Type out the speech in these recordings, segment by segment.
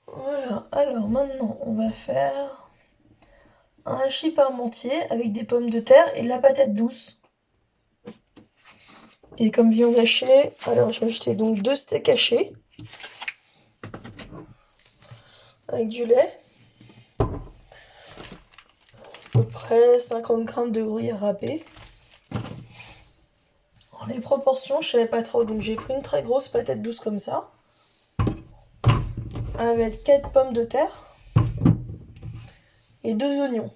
Voilà, alors maintenant on va faire un hachis parmentier avec des pommes de terre et de la patate douce. Et comme viande hachée, alors j'ai acheté donc 2 steaks hachés avec du lait, à peu près 50 grammes de gruyère râpée. Alors, les proportions, je savais pas trop, donc j'ai pris une très grosse patate douce comme ça, avec 4 pommes de terre et 2 oignons.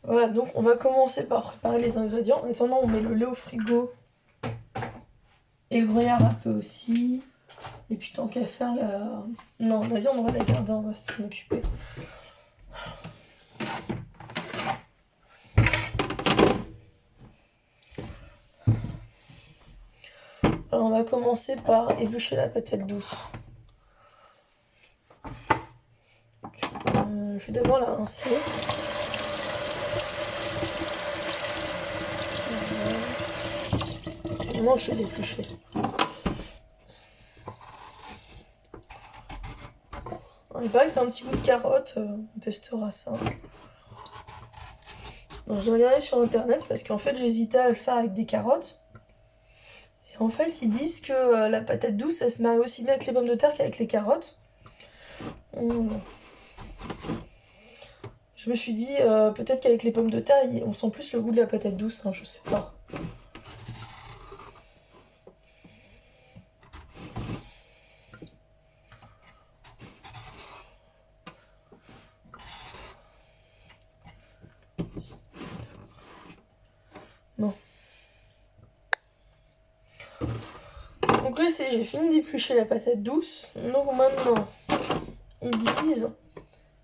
Voilà, donc on va commencer par préparer les ingrédients. En attendant, on met le lait au frigo et le gruyère râpé aussi. Et puis tant qu'à faire la... Non, la viande, on va la garder, on va s'en occuper. Alors on va commencer par éplucher la patate douce. Je vais d'abord la rincer. Non, je vais l'éplucher. Il paraît que c'est un petit goût de carotte, on testera ça. J'ai regardé sur internet parce qu'en fait j'hésitais à le faire avec des carottes. Et en fait ils disent que la patate douce ça se marie aussi bien avec les pommes de terre qu'avec les carottes. Je me suis dit peut-être qu'avec les pommes de terre on sent plus le goût de la patate douce, hein, je sais pas. Non. Donc là j'ai fini d'éplucher la patate douce. Donc maintenant ils disent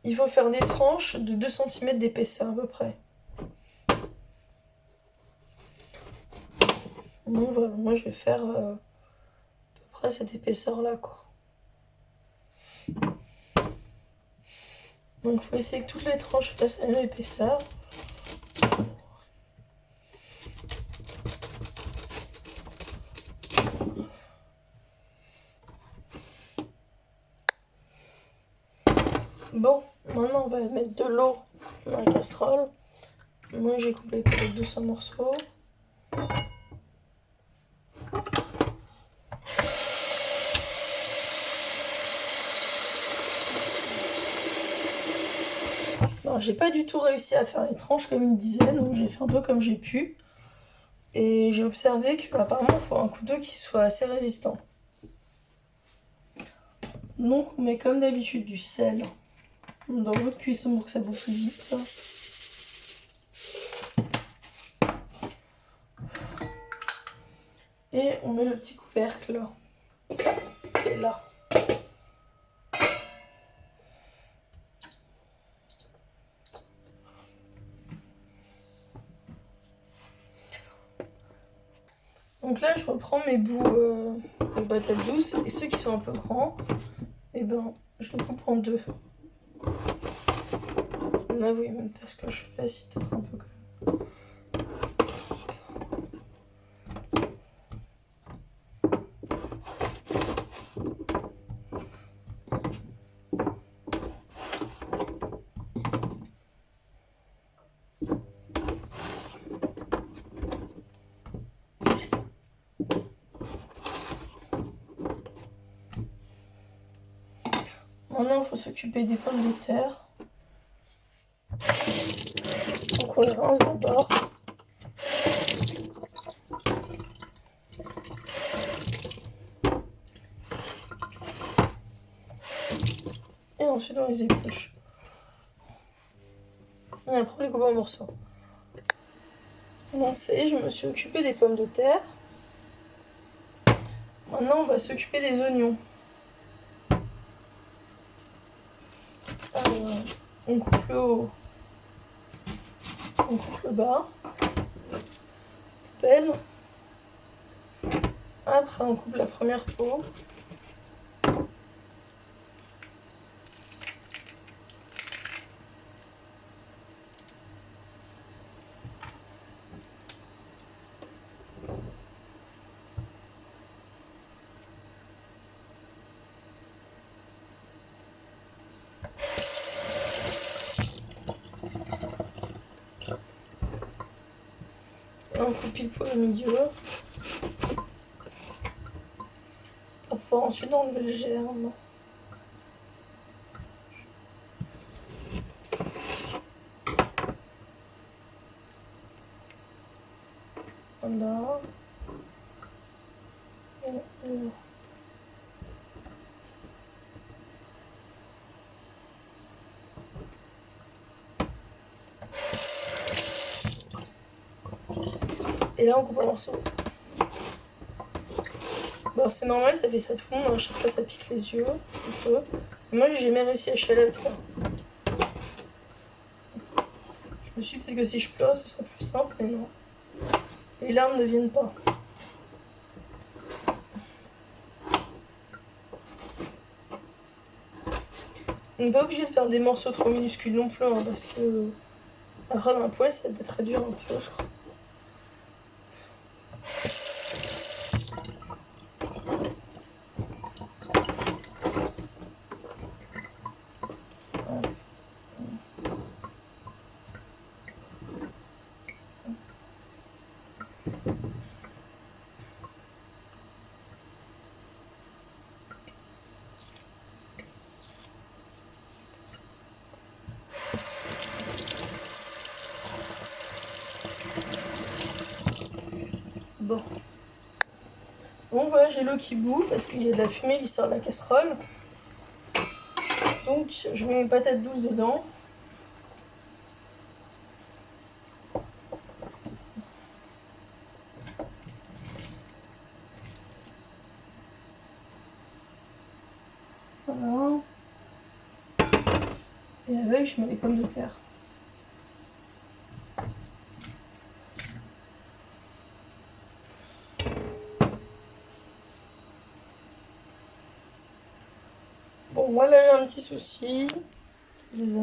il faut faire des tranches de 2 cm d'épaisseur à peu près. Donc voilà, moi je vais faire à peu près cette épaisseur là quoi. Donc il faut essayer que toutes les tranches fassent la même épaisseur. Bon, maintenant on va mettre de l'eau dans la casserole. Moi j'ai coupé les patates douces en morceaux. Alors j'ai pas du tout réussi à faire les tranches comme ils me disaient, donc j'ai fait un peu comme j'ai pu. Et j'ai observé qu'apparemment il faut un couteau qui soit assez résistant. Donc on met comme d'habitude du sel dans l'eau de cuisson pour que ça bouffe plus vite. Et on met le petit couvercle qui est là. Donc là je reprends mes bouts de patates douces et ceux qui sont un peu grands, et ben je les coupe en deux. N'avouez même pas ce que je fais, c'est peut-être un peu comme... Maintenant il faut s'occuper des pommes de terre. Donc on les rince d'abord. Et ensuite on les épluche. Et après on les coupe en morceaux. Bon, ça y est, je me suis occupée des pommes de terre. Maintenant on va s'occuper des oignons. On coupe le haut. On coupe le bas. Poubelle. Après on coupe la première peau. un coup pile poil au milieu. Pour pouvoir ensuite enlever le germe. Voilà. Et là on coupe un morceau. Bon c'est normal, ça fait ça tout le monde, à chaque fois ça pique les yeux, un peu. Moi j'ai jamais réussi à chialer avec ça. Je me suis dit peut-être que si je pleure ce serait plus simple, mais non. Les larmes ne viennent pas. On n'est pas obligé de faire des morceaux trop minuscules non plus, hein, parce que après dans un poêle ça va être très dur un peu, je crois. Bon voilà, j'ai l'eau qui bout parce qu'il y a de la fumée qui sort de la casserole. Donc je mets mes patates douces dedans. Voilà. Et avec, je mets les pommes de terre. Bon, moi là j'ai un petit souci. C'est ça.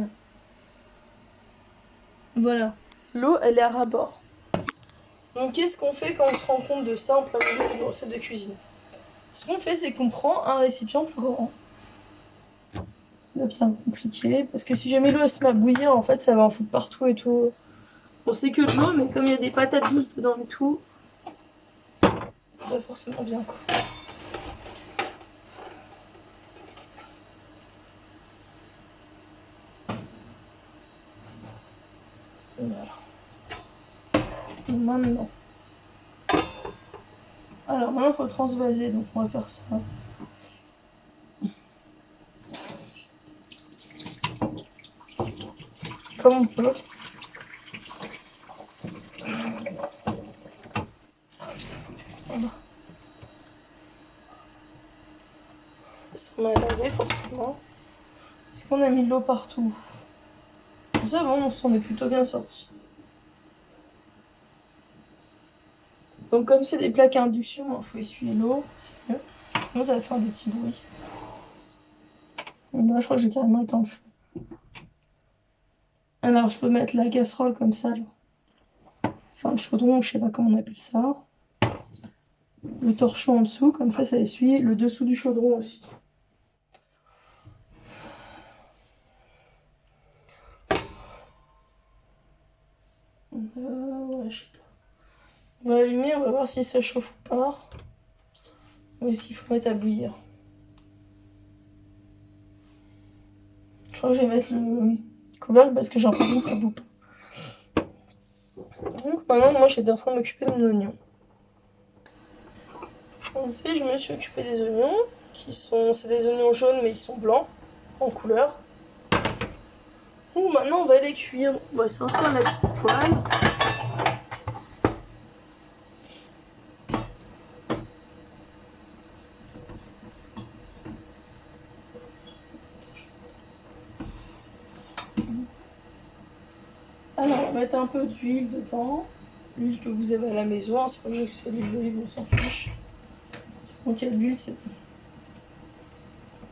Voilà. L'eau, elle est à ras-bord. Donc qu'est-ce qu'on fait quand on se rend compte de ça en plein milieu d'une recette de cuisine? Ce qu'on fait, c'est qu'on prend un récipient plus grand. C'est bien compliqué, parce que si jamais l'eau se met à bouillir, en fait, ça va en foutre partout et tout. Bon, c'est que de l'eau, mais comme il y a des patates douces dedans et tout, c'est pas forcément bien, quoi. Voilà. Maintenant. Alors maintenant, il faut transvaser, donc on va faire ça. Comme on peut. Voilà. Ça m'a lavé forcément. Est-ce qu'on a mis de l'eau partout? Ça va, on s'en est plutôt bien sorti. Donc comme c'est des plaques à induction, il faut essuyer l'eau, c'est mieux. Sinon ça va faire des petits bruits. Et là je crois que j'ai carrément éteint le feu. Alors je peux mettre la casserole comme ça. Là. Enfin le chaudron, je sais pas comment on appelle ça. Le torchon en dessous, comme ça essuie le dessous du chaudron aussi. Ouais, je sais pas. On va allumer, on va voir si ça chauffe ou pas. Ou est-ce qu'il faut mettre à bouillir? Je crois que je vais mettre le couvercle parce que j'ai l'impression que ça bout pas. Donc maintenant, moi j'étais en train de m'occuper de mon oignon. Comme vous savez, je me suis occupée des oignons, c'est des oignons jaunes mais ils sont blancs, en couleur. Donc maintenant on va les cuire. On va sortir la petite poêle. Alors on va mettre un peu d'huile dedans. L'huile que vous avez à la maison, c'est pas obligé que ce soit de l'huile d'olive, on s'en fiche. Donc il y a de l'huile, c'est bon.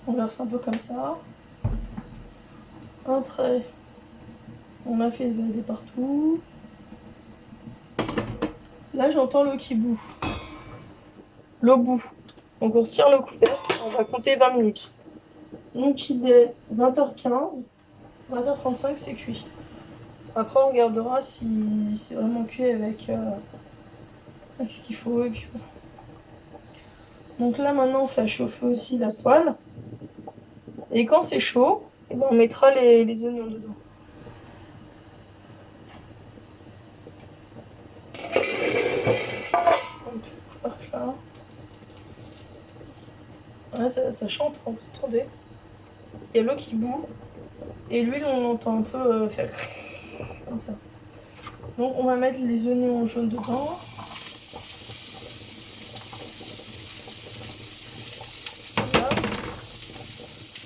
On verse un peu comme ça. Après, on la fait se balader partout. Là, j'entends l'eau qui bout. L'eau bout. Donc on retire le couvercle, on va compter 20 minutes. Donc il est 20h15, 20h35 c'est cuit. Après on regardera si c'est vraiment cuit avec avec ce qu'il faut et puis voilà. Donc là maintenant on fait chauffer aussi la poêle. Et quand c'est chaud, et ben, on mettra les oignons dedans. Donc, là. Ouais, ça chante, hein, vous entendez? Il y a l'eau qui bout. Et l'huile on entend un peu faire comme ça. Donc on va mettre les oignons jaunes dedans. Voilà.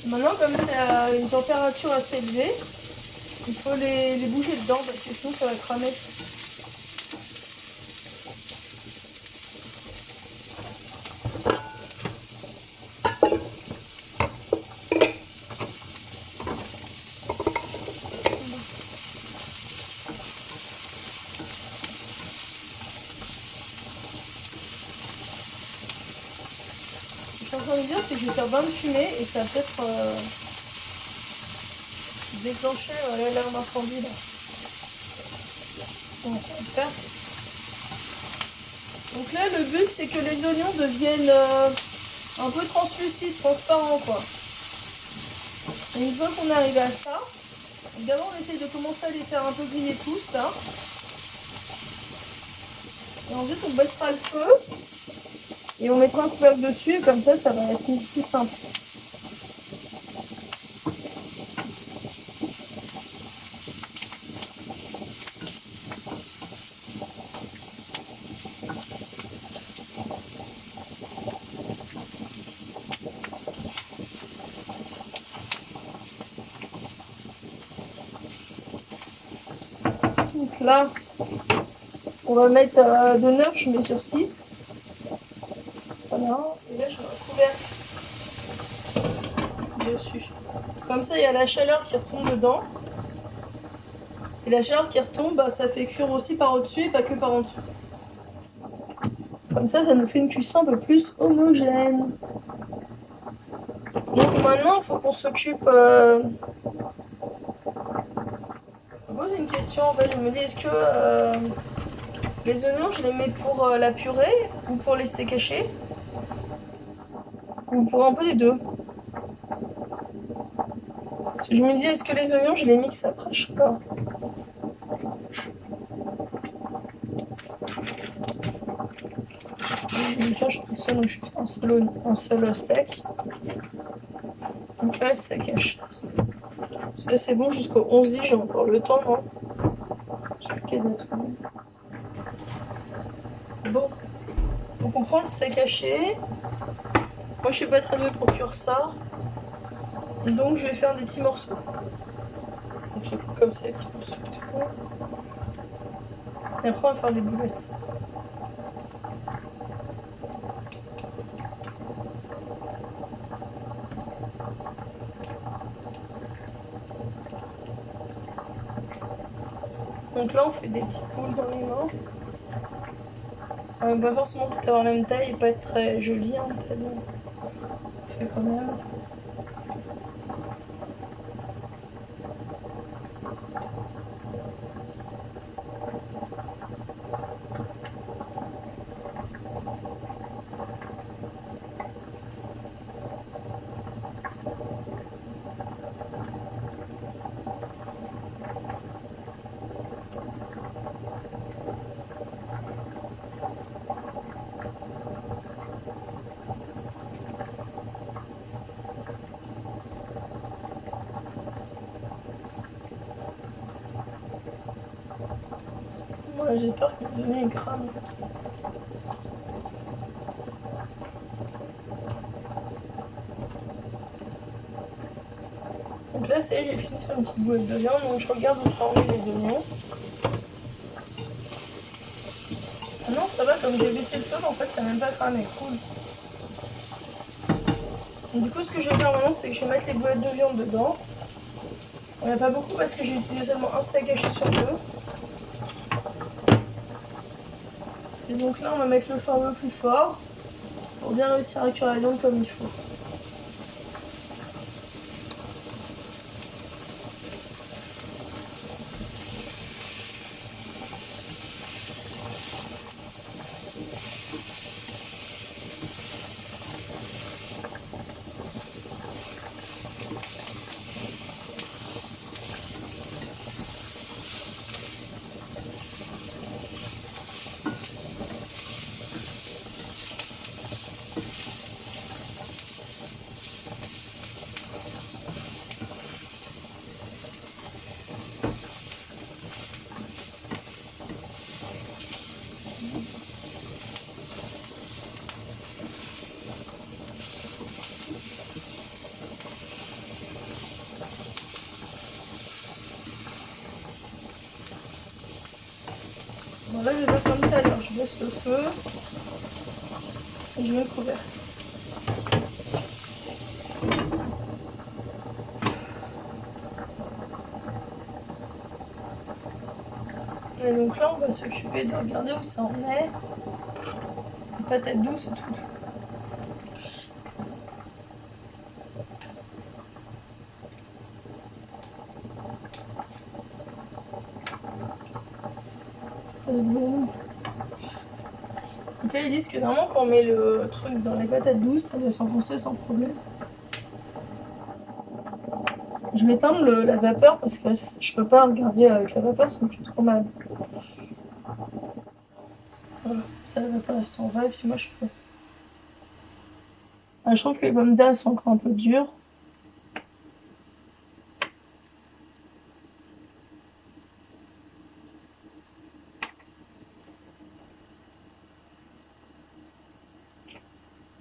Maintenant comme c'est à une température assez élevée, il faut les bouger dedans parce que sinon ça va cramer. Ce que je suis en train de dire, c'est que je vais faire bain de fumée et ça va peut-être déclencher l'alarme incendie là. Donc, on va faire. Donc là, le but, c'est que les oignons deviennent un peu translucides, transparents, quoi. Et une fois qu'on est arrivé à ça, d'abord, on essaye de commencer à les faire un peu griller tous, là. Et ensuite, on baissera le feu. Et on mettra un couvercle dessus, et comme ça va être plus simple. Donc là, on va mettre de 9, je mets sur 6. Voilà, et là je mets un couvercle dessus. Comme ça, il y a la chaleur qui retombe dedans. Et la chaleur qui retombe, bah, ça fait cuire aussi par au-dessus et pas que par en dessous. Comme ça nous fait une cuisson un peu plus homogène. Donc maintenant, il faut qu'on s'occupe... Je me pose une question, en fait, je me dis, est-ce que les oignons, je les mets pour la purée ou pour les steaks hachés? Ou pour un peu des deux? Parce que je me dis, est-ce que les oignons, je les mixe après? Je sais pas. Je trouve ça, donc je fais un seul steak. Donc là, steak haché. Parce que c'est bon jusqu'au 11, j'ai encore le temps, non? Je sais plus d'être bon. Donc on prend le steak haché. Moi, je suis pas très douée pour cuire ça. Et donc, je vais faire des petits morceaux. Donc, je coupe comme ça, des petits morceaux. Et après, on va faire des boulettes. Donc là, on fait des petites boules dans les mains. On va pas forcément tout avoir la même taille et pas être très joli, hein, tellement. On fait quand même. Moi, j'ai peur que les oignons crament. Donc là, c'est j'ai fini de faire une petite boulette de viande, donc je regarde où ça en est les oignons. Ah non, ça va, comme j'ai baissé le feu, en fait, ça n'a même pas cramé, cool. Donc, du coup, ce que je vais faire maintenant, c'est que je vais mettre les boulettes de viande dedans. Il n'y en a pas beaucoup parce que j'ai utilisé seulement un steak haché sur deux. Et donc là, on va mettre le feu un peu plus fort pour bien réussir à cuire la viande comme il faut. Bon, là, je vais faire comme tout à l'heure. Je baisse le feu et je mets le couvercle. Et donc là, on va s'occuper de regarder où ça en est. Les patates douces et tout. Bon. Donc là, ils disent que normalement, quand on met le truc dans les patates douces, ça doit s'enfoncer sans problème. Je vais éteindre la vapeur parce que je peux pas regarder avec la vapeur, ça me fait trop mal. Voilà, ça la vapeur elle s'en va et puis moi je peux. Ah, je trouve que les pommes d'ail sont encore un peu dures.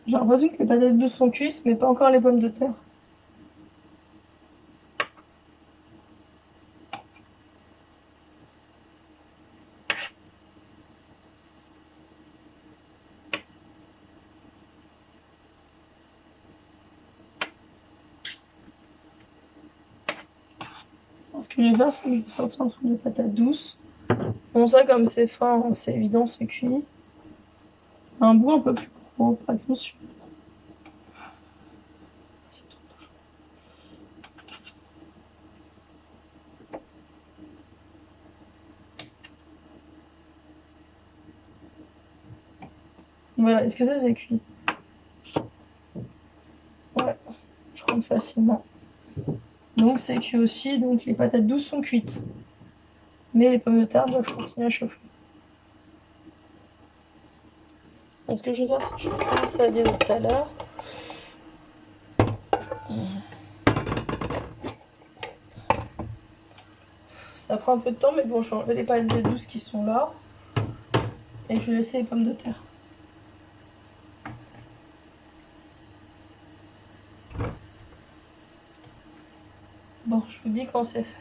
J'ai l'impression que les patates douces sont cuites, mais pas encore les pommes de terre. Ce que je vais faire, c'est que je vais sortir un truc de patates douces. Bon, ça, comme c'est fin, c'est évident, c'est cuit. Un bout un peu plus gros, par exemple, voilà, est-ce que ça c'est cuit? Ouais, je rentre facilement. Donc c'est cuit aussi, donc les patates douces sont cuites. Mais les pommes de terre doivent continuer à chauffer. Donc ce que je vais faire, c'est que je vais commencer à dire tout à l'heure. Ça prend un peu de temps, mais bon, je vais enlever les patates douces qui sont là. Et je vais laisser les pommes de terre. Bon, je vous dis quand c'est fait.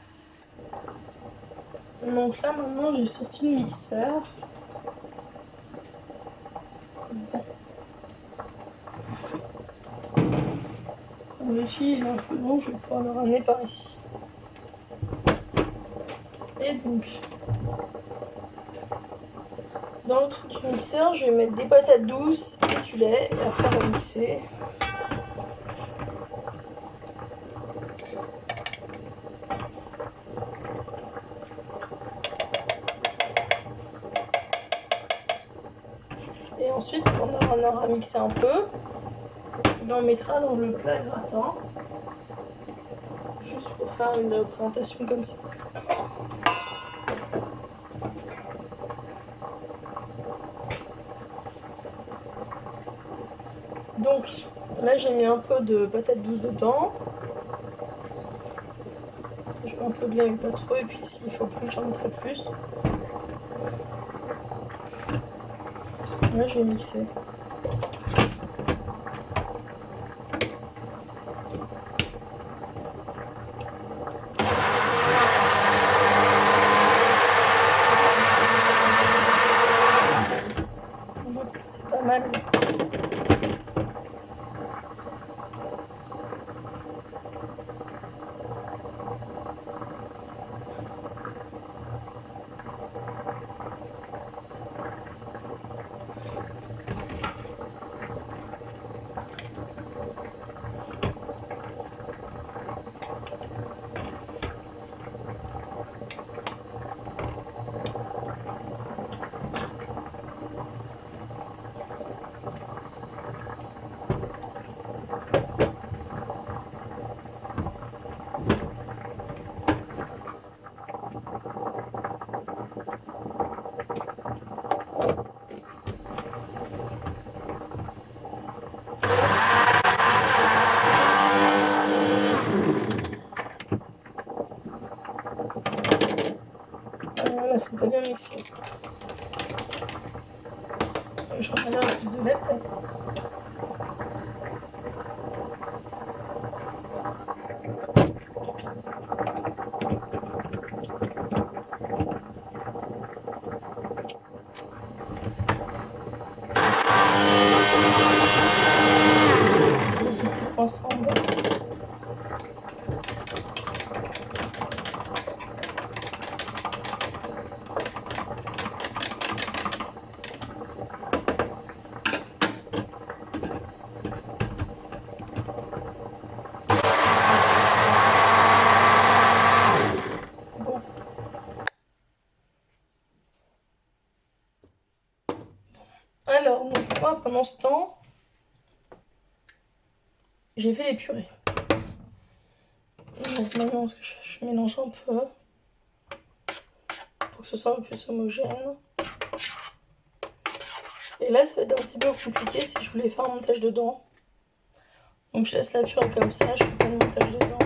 Donc là, maintenant, j'ai sorti le mixeur. Comme le fil est un peu long, je vais pouvoir le ramener par ici. Et donc, dans le trou du mixeur, je vais mettre des patates douces et du lait. Et après, on va mixer. Et ensuite, quand on aura mixé un peu, on mettra dans le plat gratin. Juste pour faire une présentation comme ça. Donc là j'ai mis un peu de patates douces dedans. Je mets un peu de lait mais pas trop, et puis s'il faut plus j'en mettrai plus. Là je vais mixer. C'est pas mal. Là c'est pas bien mixé. Je remets un peu plus de lait peut-être. ensemble. Bon. Alors, donc moi, pendant ce temps, j'ai fait les purées. Donc maintenant, je mélange un peu pour que ce soit un peu plus homogène. Et là, ça va être un petit peu compliqué si je voulais faire un montage dedans. Donc je laisse la purée comme ça, je fais pas de montage dedans.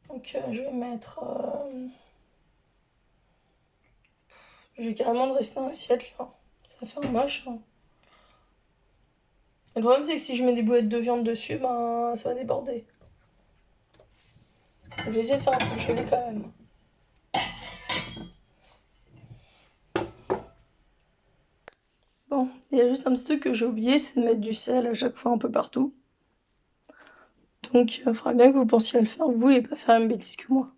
Donc je vais mettre... Je vais carrément dresser dans l'assiette là. Ça va faire moche. Hein. Le problème c'est que si je mets des boulettes de viande dessus, ben ça va déborder. Donc, je vais essayer de faire un peu gelé quand même. Bon, il y a juste un petit truc que j'ai oublié, c'est de mettre du sel à chaque fois un peu partout. Donc il faudra bien que vous pensiez à le faire vous et pas faire la même bêtise que moi.